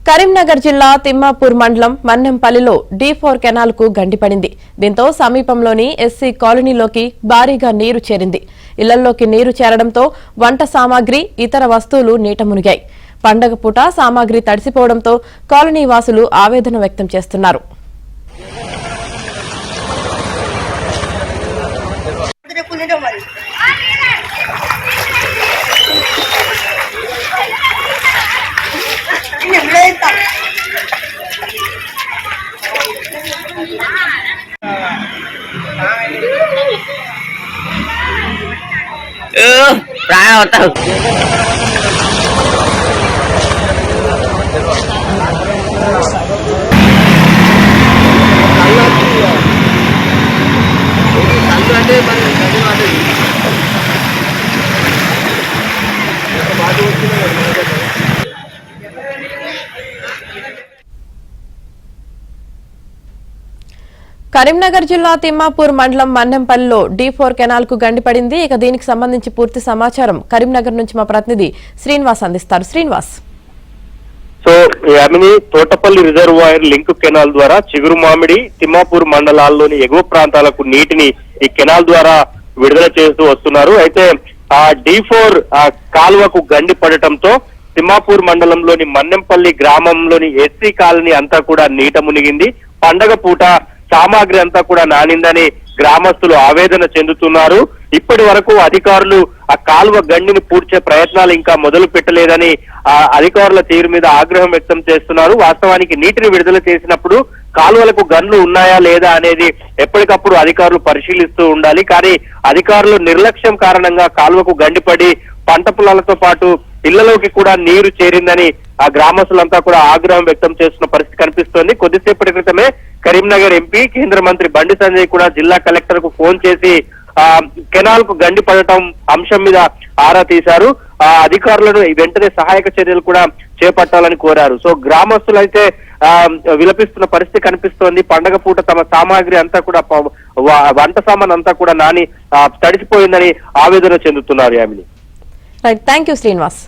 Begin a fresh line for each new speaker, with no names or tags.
కరీంనగర్ జిల్లా తిమ్మాపూర్ మండలం మన్నెంపల్లిలో D4 canal కు గండిపడింది. దీంతో సమీపంలోని ఎస్సీ కాలనీలోకి భారీగా నీరు చేరింది. ఇళ్లలోకి నీరు చేరడంతో వంట సామాగ్రి, ఇతర వస్తువులు నీట మునిగాయి. పండగ పూట సామాగ్రి తడిసిపోవడంతో కాలనీ వాసులు ఆవేదన వ్యక్తం చేస్తున్నారు.
प्राण होता है
కరీంనగర్ జిల్లా తిమ్మాపూర్ మండలం మన్నెంపల్లిలో D4 కెనాల్ కు గండిపడింది. ఇక దీనికి సంబంధించి పూర్తి సమాచారం కరీంనగర్ నుంచి మా ప్రతినిధి శ్రీనివాస్ అందిస్తారు. Srinivas.
Yamini Thotapalli reservoir link canal ద్వారా చిగురు మామిడి తిమ్మాపూర్ మండలాల్లోని ఎగువ ప్రాంతాలకు నీటిని ఈ కెనాల్ ద్వారా విడుదల చేస్తూ వస్తున్నారు. అయితే ఆ D4 కాలువకు గండి పడటంతో తిమ్మాపూర్ మండలంలోని మన్నెంపల్లి గ్రామంలోని ఎస్సీ కాలనీ అంతా కూడా నీట మునిగింది. పండగ పూట సామాగ్రి అంతా కూడా నానిందని గ్రామస్తులు ఆవేదన చెందుతున్నారు. ఇప్పటి వరకు అధికారులు ఆ కాలువ గండిని పూడ్చే ప్రయత్నాలు ఇంకా మొదలు పెట్టలేదని అధికారుల తీరు మీద ఆగ్రహం వ్యక్తం చేస్తున్నారు. వాస్తవానికి నీటిని విడుదల చేసినప్పుడు కాలువలకు గన్లు ఉన్నాయా లేదా అనేది ఎప్పటికప్పుడు అధికారులు పరిశీలిస్తూ ఉండాలి. కానీ అధికారులు నిర్లక్ష్యం కారణంగా కాలువకు గండిపడి పంట పొలాలతో పాటు ఇళ్లలోకి కూడా నీరు చేరిందని ఆ గ్రామస్తులంతా కూడా ఆగ్రహం వ్యక్తం చేస్తున్న పరిస్థితి కనిపిస్తోంది. కొద్దిసేపటి క్రితమే కరీంనగర్ ఎంపీ కేంద్ర మంత్రి బండి సంజయ్ కూడా జిల్లా కలెక్టర్ కు ఫోన్ చేసి కెనాల్ కు గండి పడటం అంశం మీద ఆరా తీశారు. అధికారులను వెంటనే సహాయక చర్యలు కూడా చేపట్టాలని కోరారు. సో గ్రామస్తులైతే విలపిస్తున్న పరిస్థితి కనిపిస్తోంది. పండగ పూట తమ సామాగ్రి అంతా కూడా వంట సామాన్ అంతా కూడా నాని తడిసిపోయిందని ఆవేదన చెందుతున్నారు. యామిని.
Thank you Srinivas.